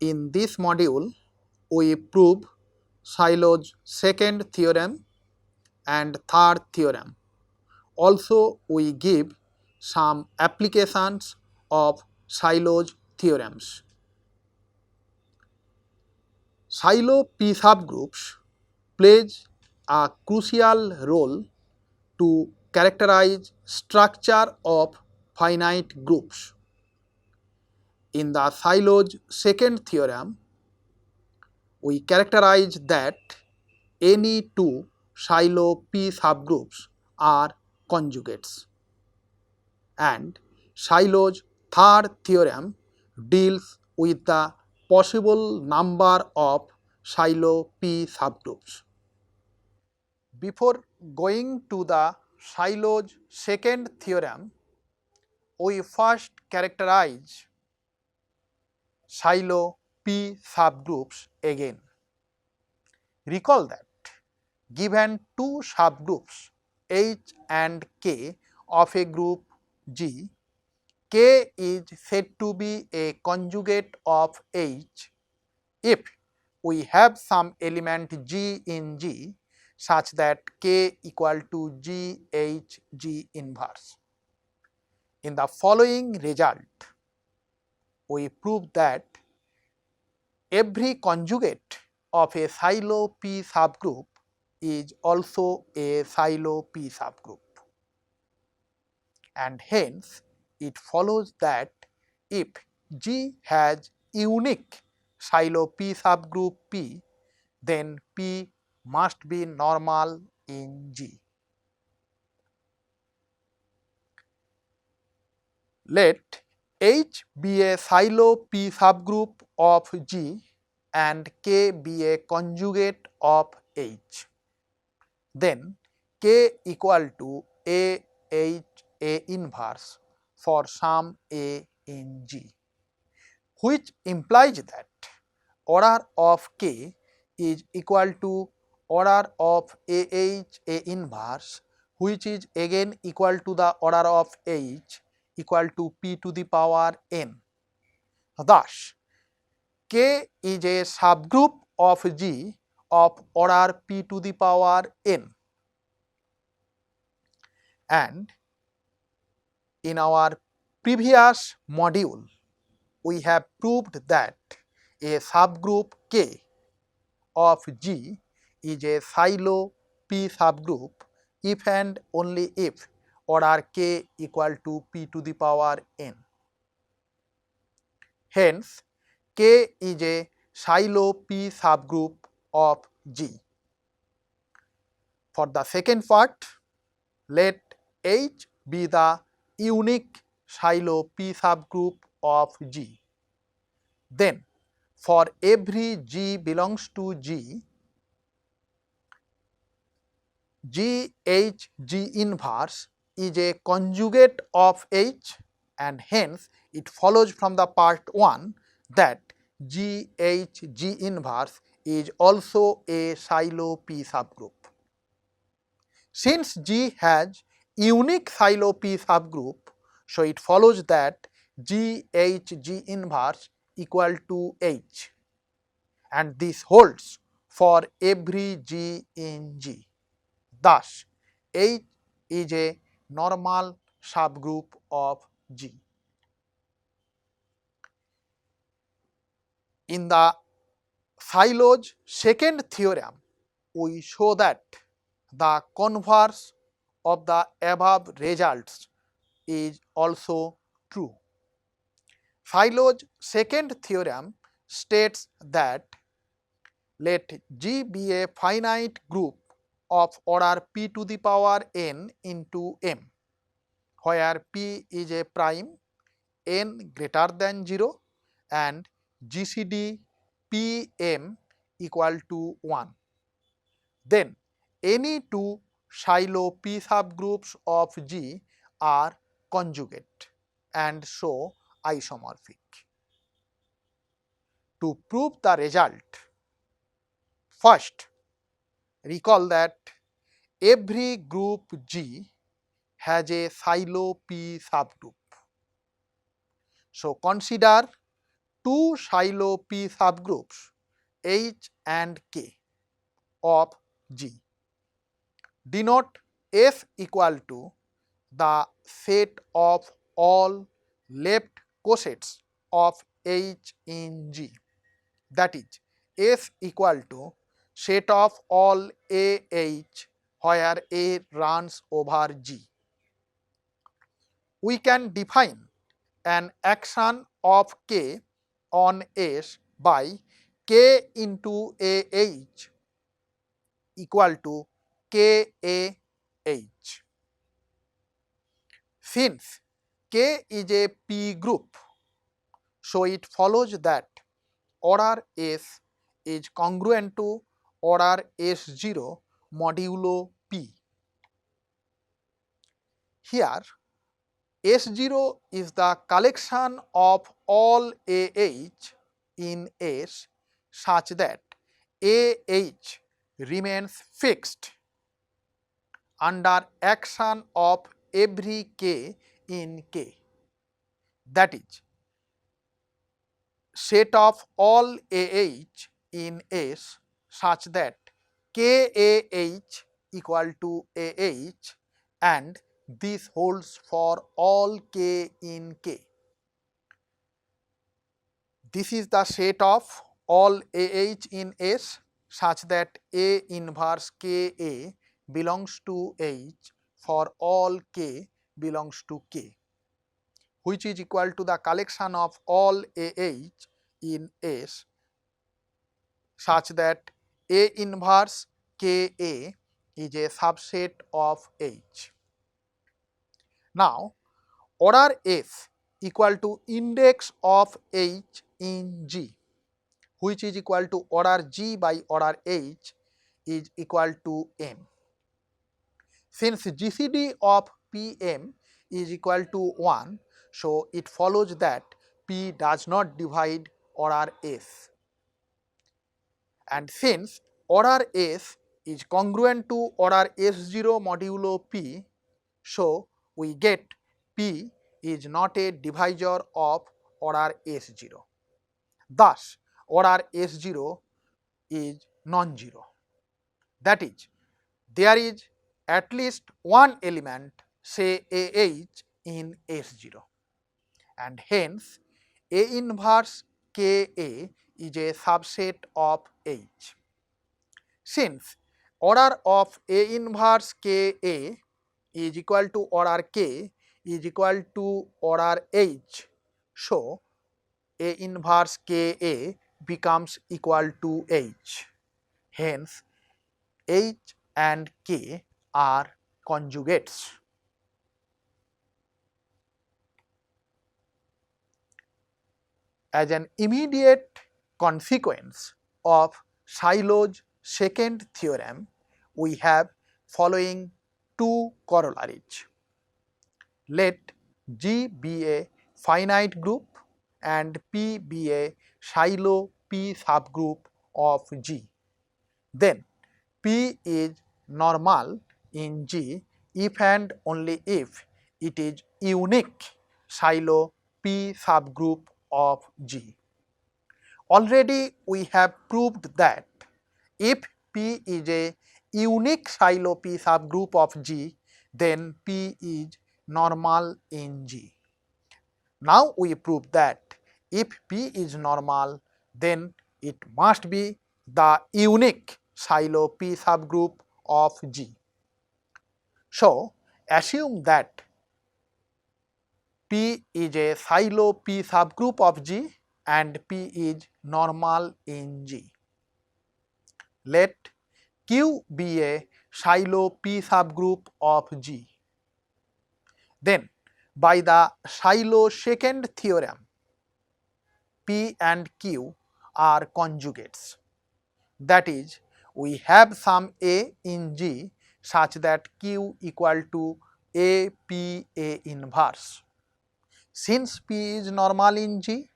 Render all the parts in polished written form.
In this module, we prove Sylow's second theorem and third theorem. Also, we give some applications of Sylow's theorems. Sylow P subgroups plays a crucial role to characterize structure of finite groups. In the Sylow's second theorem, we characterize that any two Sylow P subgroups are conjugates. And Sylow's third theorem deals with the possible number of Sylow P subgroups. Before going to the Sylow's second theorem, we first characterize Sylow P subgroups again. Recall that given two subgroups H and K of a group G, K is said to be a conjugate of H if we have some element G in G such that K equal to G H G inverse. In the following result, we prove that every conjugate of a Sylow P subgroup is also a Sylow P subgroup, and hence it follows that if G has unique Sylow P subgroup P, then P must be normal in G. Let H be a Sylow P subgroup of G and K be a conjugate of H. Then K equal to A H A inverse for some A in G, which implies that order of K is equal to order of A inverse, which is again equal to the order of H equal to P to the power n. Thus, K is a subgroup of G of order P to the power n, and in our previous module we have proved that a subgroup K of G is a Sylow P subgroup if and only if order K equal to P to the power n. Hence, K is a Sylow P subgroup of G. For the second part, let H be the unique Sylow P subgroup of G. Then, for every G belongs to G, G H G inverse is a conjugate of H, and hence it follows from the part 1 that G H G inverse is also a Sylow P subgroup. Since G has unique Sylow P subgroup, so it follows that G H G inverse equal to H, and this holds for every G in G. Thus, H is a normal subgroup of G. In the Sylow's second theorem, we show that the converse of the above results is also true. Sylow's second theorem states that let G be a finite group of order P to the power n into M, where P is a prime, n greater than 0 and GCD Pm equal to 1. Then any two Sylow P subgroups of G are conjugate and so isomorphic. To prove the result, first recall that every group G has a Sylow P subgroup. So consider two Shiloh P subgroups H and K of G. Denote S equal to the set of all left cosets of H in G. That is, S equal to set of all AH where A runs over G. We can define an action of K on S by K into AH equal to KAH. Since K is a P group, so it follows that order S is congruent to order S0 modulo P. Here S0 is the collection of all AH in S such that AH remains fixed under action of every K in K. That is, set of all AH in S such that KAH equal to AH, and this holds for all K in K. This is the set of all AH in S such that A inverse KA belongs to H for all K belongs to K, which is equal to the collection of all AH in S such that A inverse KA is a subset of H. Now, order S equal to index of H in G, which is equal to order G by order H is equal to M. Since GCD of PM is equal to 1, so it follows that P does not divide order S. And since order S is congruent to order S0 modulo P, so we get P is not a divisor of order S0. Thus, order S0 is non-zero. That is, there is at least one element, say AH, in S0, and hence A inverse KA is a subset of H. Since order of A inverse KA is equal to order K is equal to order H, so A inverse KA becomes equal to H. Hence, H and K are conjugates. As an immediate consequence of Shiloh's second theorem, we have following two corollaries. Let G be a finite group and P be a Shiloh P subgroup of G. Then P is normal in G if and only if it is unique Shiloh P subgroup of G. Already we have proved that if P is a unique Shiloh P subgroup of G, then P is normal in G. Now we prove that if P is normal, then it must be the unique Shiloh P subgroup of G. So, assume that P is a Shiloh P subgroup of G and P is normal in G. Let Q be a Shiloh P subgroup of G. Then, by the Shiloh second theorem, P and Q are conjugates. That is, we have some A in G such that Q equal to APA inverse. Since P is normal in G,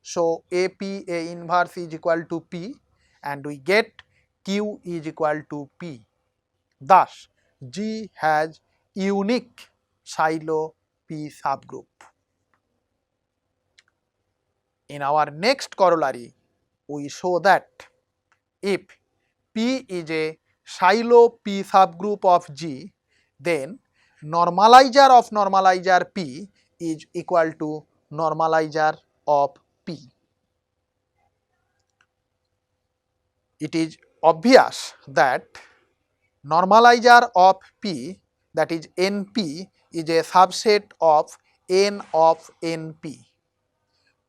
so APA inverse is equal to P, and we get Q is equal to P. Thus, G has unique Shiloh P subgroup. In our next corollary, we show that if P is a Shiloh P subgroup of G, then normalizer of normalizer P is equal to normalizer of P. It is obvious that normalizer of P, that is NP, is a subset of N of NP.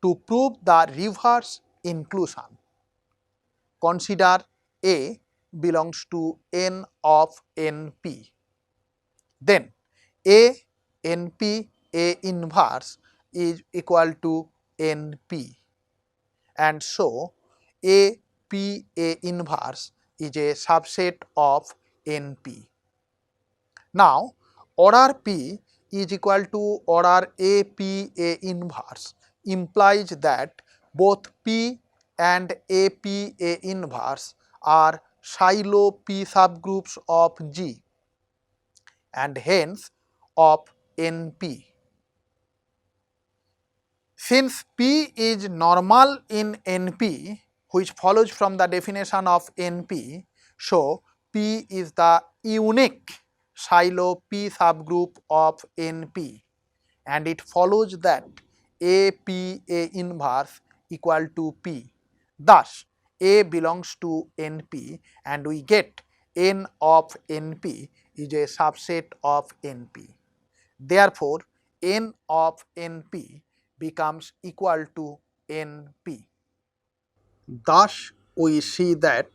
To prove the reverse inclusion, consider A belongs to N of NP. Then A NP A inverse is equal to NP, and so A P A inverse is a subset of NP. Now order P is equal to order A P A inverse implies that both P and A P A inverse are Shiloh P subgroups of G and hence of NP. Since P is normal in NP, which follows from the definition of NP, so P is the unique Shiloh P subgroup of NP, and it follows that A P A inverse equal to P. Thus, A belongs to NP and we get N of NP is a subset of NP. Therefore, N of NP becomes equal to NP. Thus, we see that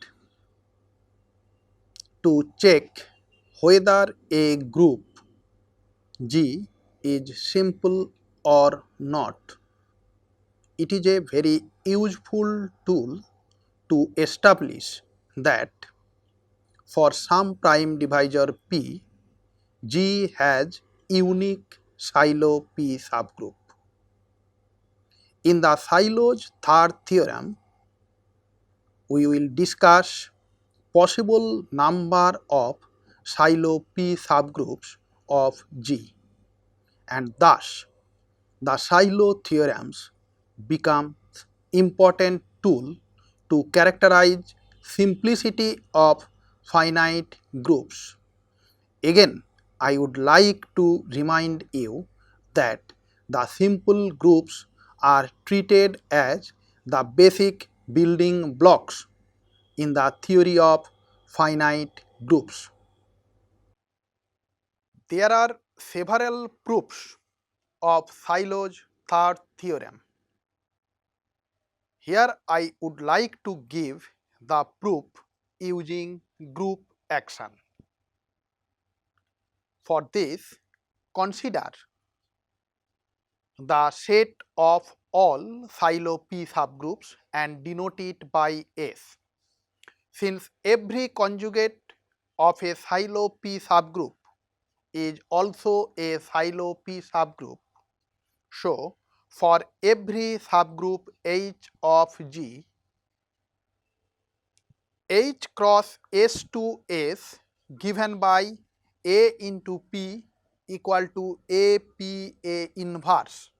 to check whether a group G is simple or not, it is a very useful tool to establish that for some prime divisor P, G has unique Shiloh P subgroup. In the Shiloh's third theorem, we will discuss possible number of Shiloh P subgroups of G, and thus the Shiloh theorems become important tool to characterize simplicity of finite groups. Again, I would like to remind you that the simple groups are treated as the basic building blocks in the theory of finite groups. There are several proofs of Shiloh's third theorem. Here I would like to give the proof using group action. For this, consider the set of all Shiloh P subgroups and denote it by S. Since every conjugate of a Shiloh P subgroup is also a Shiloh P subgroup, so for every subgroup H of G, H cross S to S given by A into P equal to A P A inverse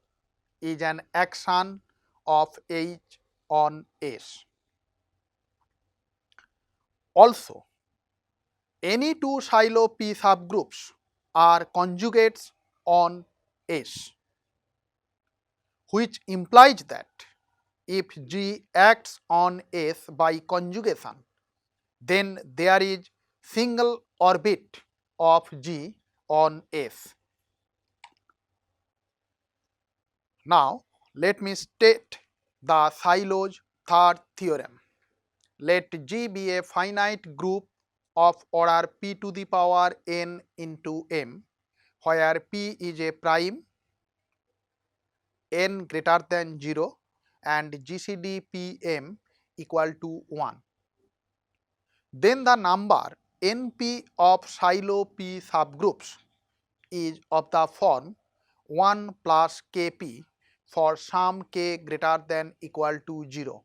is an action of H on S. Also, any two Shiloh P subgroups are conjugates on S, which implies that if G acts on S by conjugation, then there is single orbit of G on S. Now, let me state the Shiloh's third theorem. Let G be a finite group of order p to the power n into m, where p is a prime n greater than 0 and GCD Pm equal to 1. Then the number Np of Shiloh P subgroups is of the form 1 plus Kp for some k greater than equal to 0,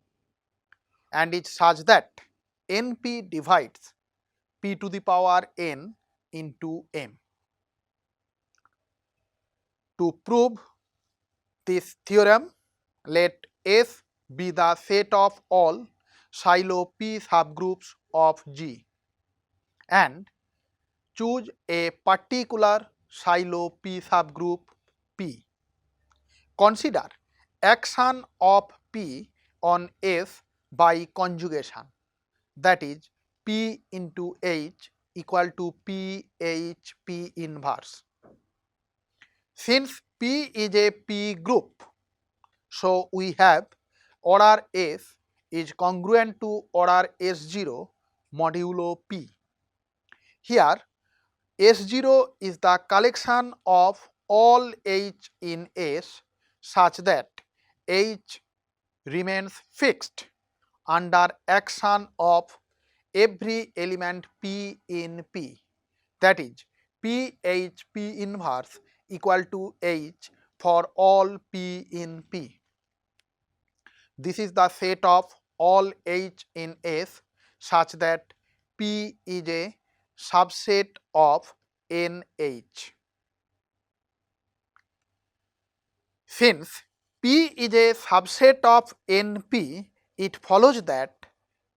and is such that Np divides p to the power n into m. To prove this theorem, let S be the set of all silo P subgroups of G, and choose a particular silo P subgroup P. Consider action of P on S by conjugation, that is P into H equal to PHP inverse. Since P is a P group, so we have order S is congruent to order S0 modulo P. Here S0 is the collection of all H in S such that H remains fixed under action of every element P in P, that is PHP inverse equal to H for all P in P. This is the set of all H in S such that P is a subset of NH. Since P is a subset of NP, it follows that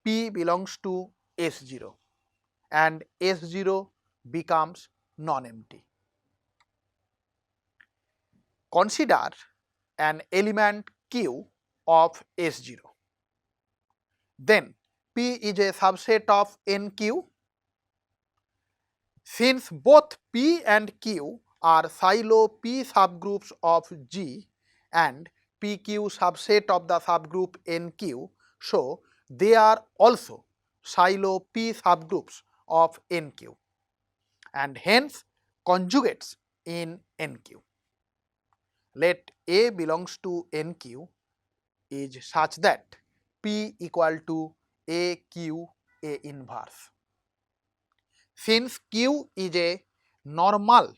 P belongs to S0 and S0 becomes non-empty. Consider an element Q of S0. Then P is a subset of NQ. Since both P and Q are silo P subgroups of G and PQ subset of the subgroup NQ, so they are also silo P subgroups of NQ and hence conjugates in NQ. Let A belongs to NQ is such that P equal to AQ A inverse. Since Q is a normal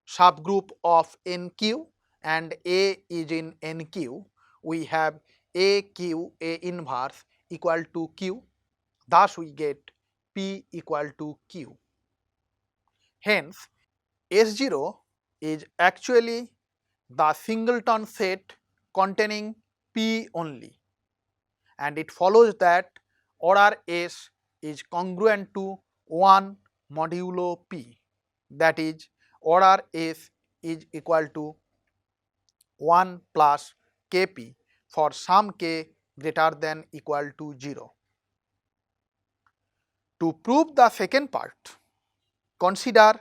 subgroup of NQ and A is in NQ, we have AQ A inverse equal to Q, thus we get P equal to Q. Hence, S0 is actually the singleton set containing P only, and it follows that order S is congruent to 1 modulo P, that is order S is equal to 1 plus Kp for some k greater than equal to 0. To prove the second part, consider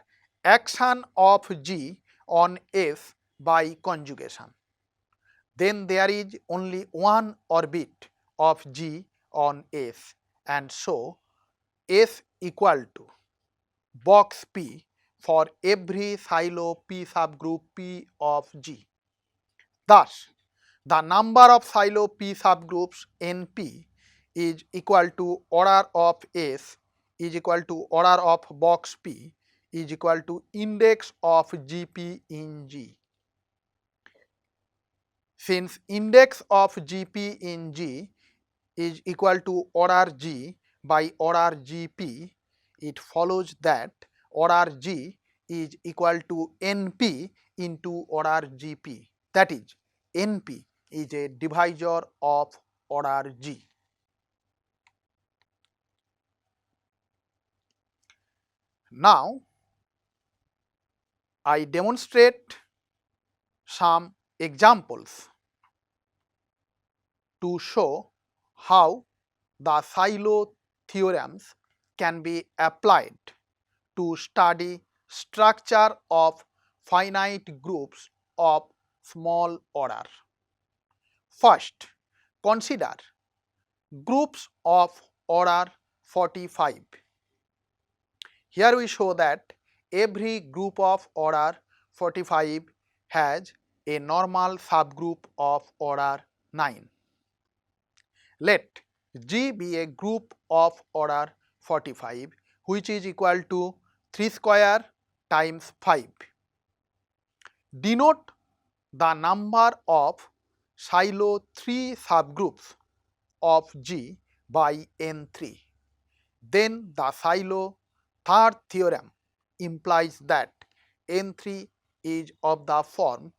action of G on S by conjugation. Then there is only one orbit of G on S, and so S equal to box P for every silo P subgroup P of G. Thus, the number of silo P subgroups NP is equal to order of S is equal to order of box P is equal to index of GP in G. Since index of GP in G is equal to order G by order GP, it follows that order G is equal to NP into order GP, that is NP is a divisor of order G. Now, I demonstrate some examples to show how the silo theorems can be applied to study structure of finite groups of small order. First, consider groups of order 45. Here we show that every group of order 45 has a normal subgroup of order 9. Let G be a group of order 45 which is equal to 3 square times 5. Denote the number of silo 3 subgroups of G by N3. Then the silo third theorem implies that N3 is of the form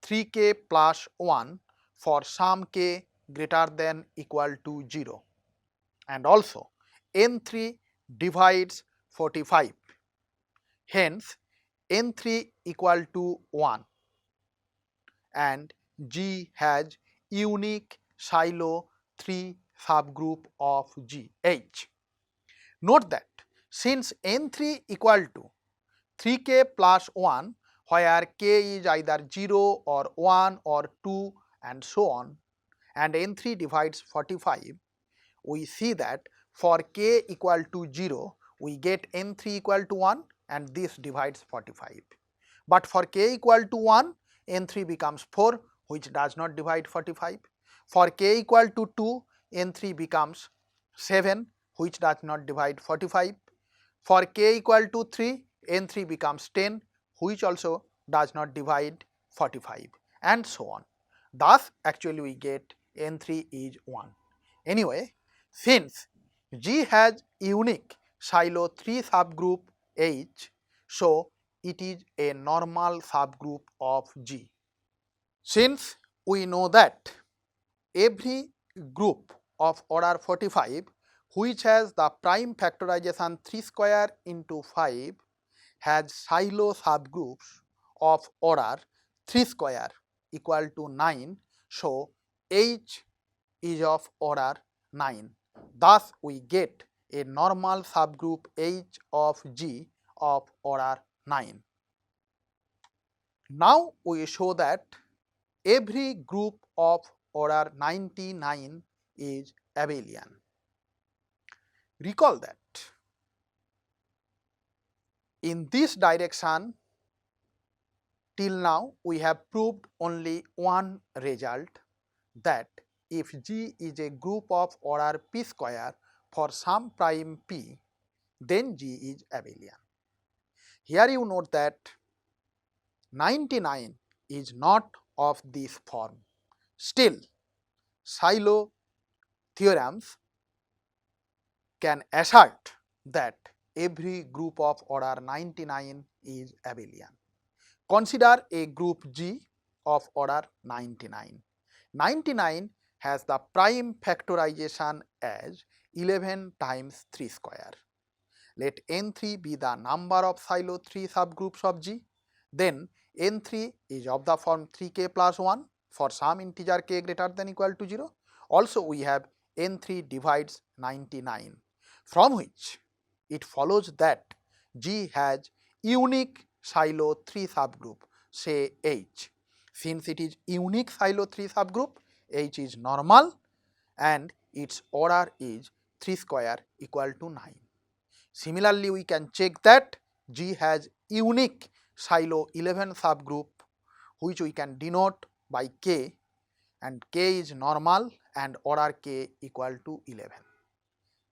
3k plus 1 for some k greater than equal to 0, and also n3 divides 45, hence n3 equal to 1, and G has unique silo 3 subgroup of G H. Note that since n3 equal to 3k plus 1, where k is either 0 or 1 or 2 and so on, and n3 divides 45, we see that for k equal to 0, we get n3 equal to 1 and this divides 45. But for k equal to 1, n3 becomes 4, which does not divide 45. For k equal to 2, n3 becomes 7, which does not divide 45. For k equal to 3, n3 becomes 10, which also does not divide 45, and so on. Thus, actually we get n3 is 1. Anyway, since G has unique silo 3 subgroup H, so it is a normal subgroup of G. Since we know that every group of order 45 which has the prime factorization 3 square into 5 has silo subgroups of order 3 square equal to 9, so H is of order 9. Thus, we get a normal subgroup H of G of order 9. Now, we show that every group of order 99 is abelian. Recall that in this direction, till now we have proved only one result, that if G is a group of order p square for some prime p, then G is abelian. Here you note that 99 is not of this form. Still, silo theorems can assert that every group of order 99 is abelian. Consider a group G of order 99. 99 has the prime factorization as 11 times 3 square. Let n3 be the number of silo 3 subgroups of G. Then n3 is of the form 3k plus 1 for some integer k greater than equal to 0. Also we have n3 divides 99, from which it follows that G has unique silo 3 subgroup, say H. Since it is unique silo 3 subgroup, H is normal and its order is 3 square equal to 9. Similarly, we can check that G has unique silo 11 subgroup, which we can denote by k, and k is normal and order k equal to 11.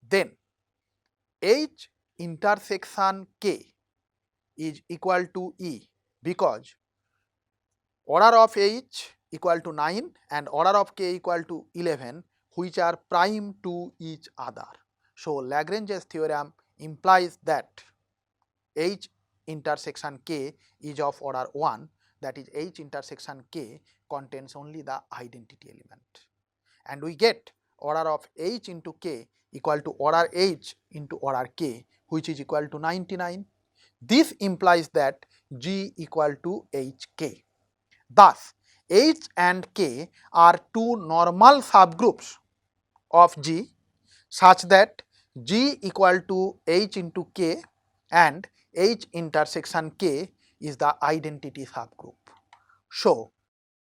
Then H intersection k is equal to E, because order of H equal to 9 and order of k equal to 11, which are prime to each other. So Lagrange's theorem implies that H intersection k is of order 1, that is H intersection k contains only the identity element, and we get order of H into k equal to order H into order k, which is equal to 99. This implies that G equal to Hk. Thus, H and k are two normal subgroups of G such that G equal to H into k and H intersection k is the identity subgroup. So,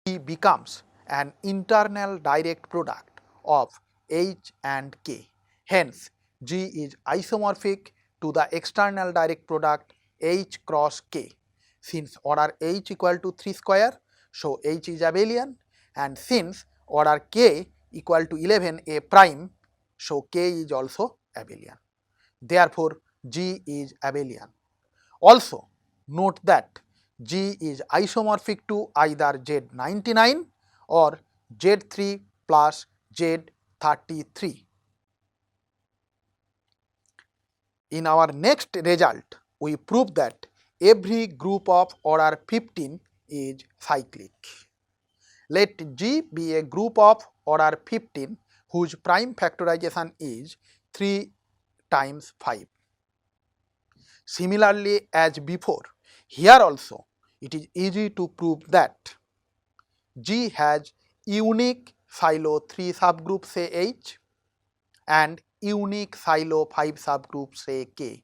G becomes an internal direct product of H and k. Hence, G is isomorphic to the external direct product H cross k. Since order H equal to 3 square, so H is abelian, and since order k equal to 11 a prime, so k is also abelian. Therefore, G is abelian. Also, note that G is isomorphic to either Z99 or Z3 plus Z33. In our next result, we prove that every group of order 15 is cyclic. Let G be a group of order 15 whose prime factorization is 3 times 5. Similarly as before, here also it is easy to prove that G has unique silo 3 subgroups say H and unique silo 5 subgroups say K.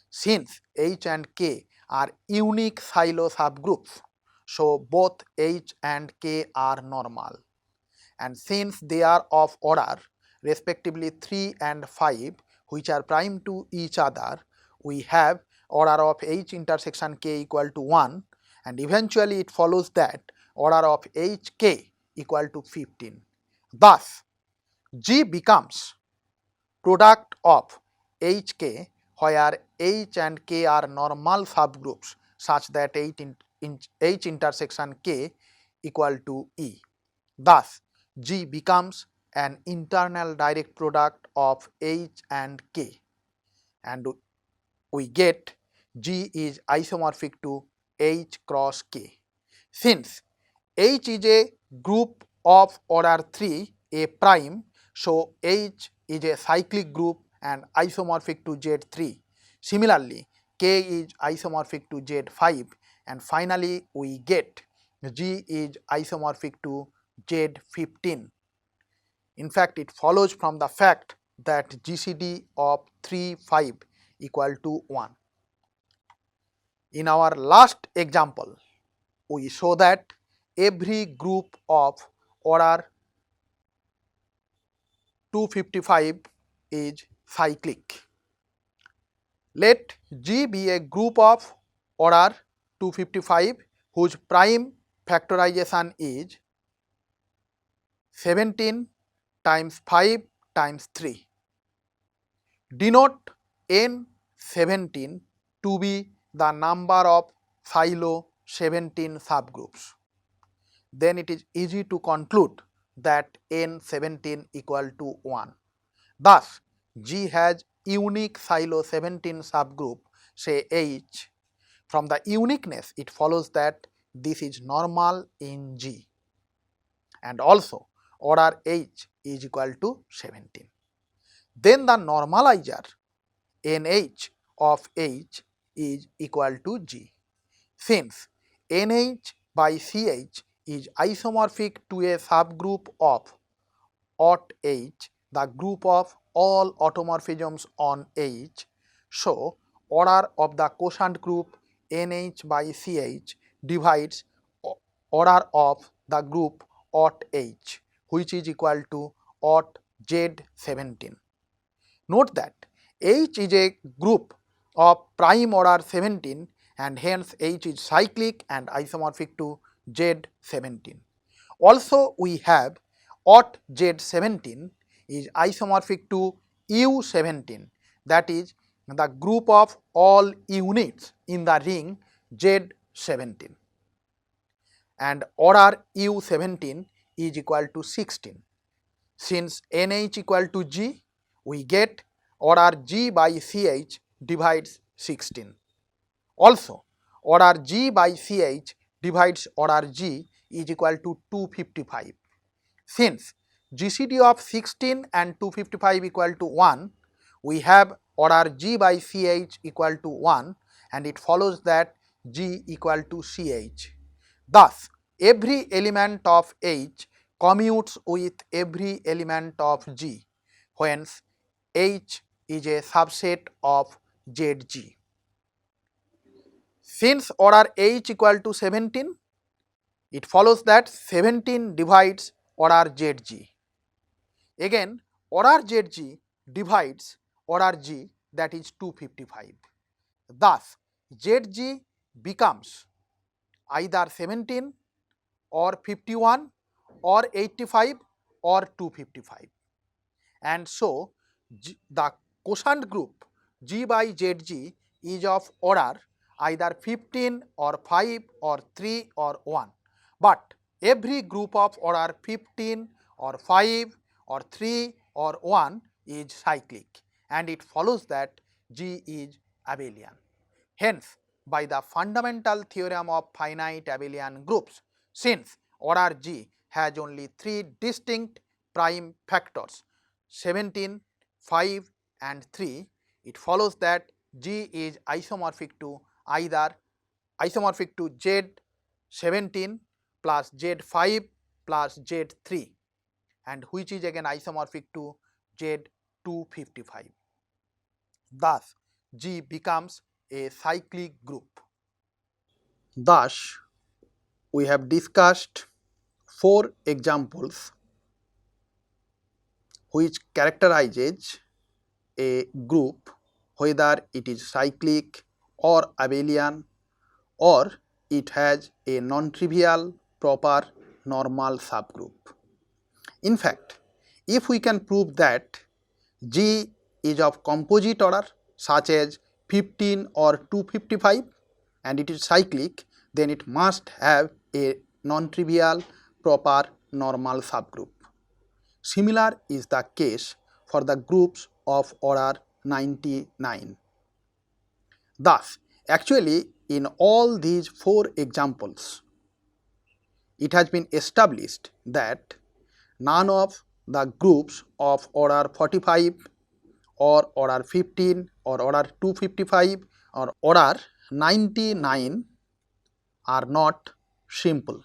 Since H and K are unique silo subgroups, so both H and K are normal. And since they are of order respectively 3 and 5 which are prime to each other, we have order of H intersection K equal to 1, and eventually it follows that order of HK equal to 15. Thus, G becomes product of HK where H and K are normal subgroups such that H intersection K equal to E. Thus, G becomes an internal direct product of H and K, and we get G is isomorphic to H cross K. Since H is a group of order 3 A prime, so H is a cyclic group and isomorphic to Z3. Similarly, K is isomorphic to Z5, and finally we get G is isomorphic to Z15. In fact, it follows from the fact that GCD of 3, 5 equal to 1. In our last example, we show that every group of order 255 is cyclic. Let G be a group of order 255 whose prime factorization is 17 times 5 times 3. Denote N17 to be the number of silo 17 subgroups. Then it is easy to conclude that N17 equal to 1. Thus, G has unique silo 17 subgroup say H. From the uniqueness, it follows that this is normal in G, and also order H is equal to 17. Then the normalizer NH of H is equal to G. Since NH by CH is isomorphic to a subgroup of OT H, the group of all automorphisms on H, so order of the quotient group NH by CH divides order of the group OT H, which is equal to OT Z17. Note that H is a group of prime order 17 and hence H is cyclic and isomorphic to Z17. Also we have OT Z17 is isomorphic to U17, that is the group of all units in the ring Z17, and order U17 is equal to 16. Since NH equal to G, we get order G by CH divides 16. Also, order G by CH divides order G is equal to 255. Since GCD of 16 and 255 equal to 1, we have order G by CH equal to 1, and it follows that G equal to CH. Thus, every element of H commutes with every element of G, whence H is a subset of ZG. Since order H equal to 17, it follows that 17 divides order ZG. Again, order ZG divides order G, that is 255. Thus, ZG becomes either 17 or 51 or 85 or 255. And so, the quotient group G by ZG is of order either 15 or 5 or 3 or 1. But every group of order 15 or 5 or 3 or 1 is cyclic, and it follows that G is abelian. Hence, by the fundamental theorem of finite abelian groups, since order G has only 3 distinct prime factors 17, 5 and 3, it follows that G is isomorphic to Z17 plus Z5 plus Z3, and which is again isomorphic to Z255. Thus, G becomes a cyclic group. Thus, we have discussed 4 examples which characterizes a group, whether it is cyclic or abelian or it has a non-trivial proper normal subgroup. In fact, if we can prove that G is of composite order such as 15 or 255 and it is cyclic, then it must have a non-trivial proper normal subgroup. Similar is the case for the groups of order 99. Thus, actually in all these 4 examples, it has been established that none of the groups of order 45 or order 15 or order 255 or order 99 are not simple.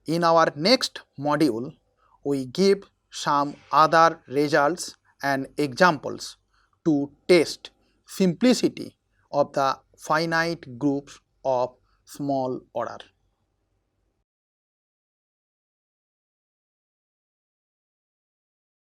In our next module, we give some other results and examples to test simplicity of the finite groups of small order.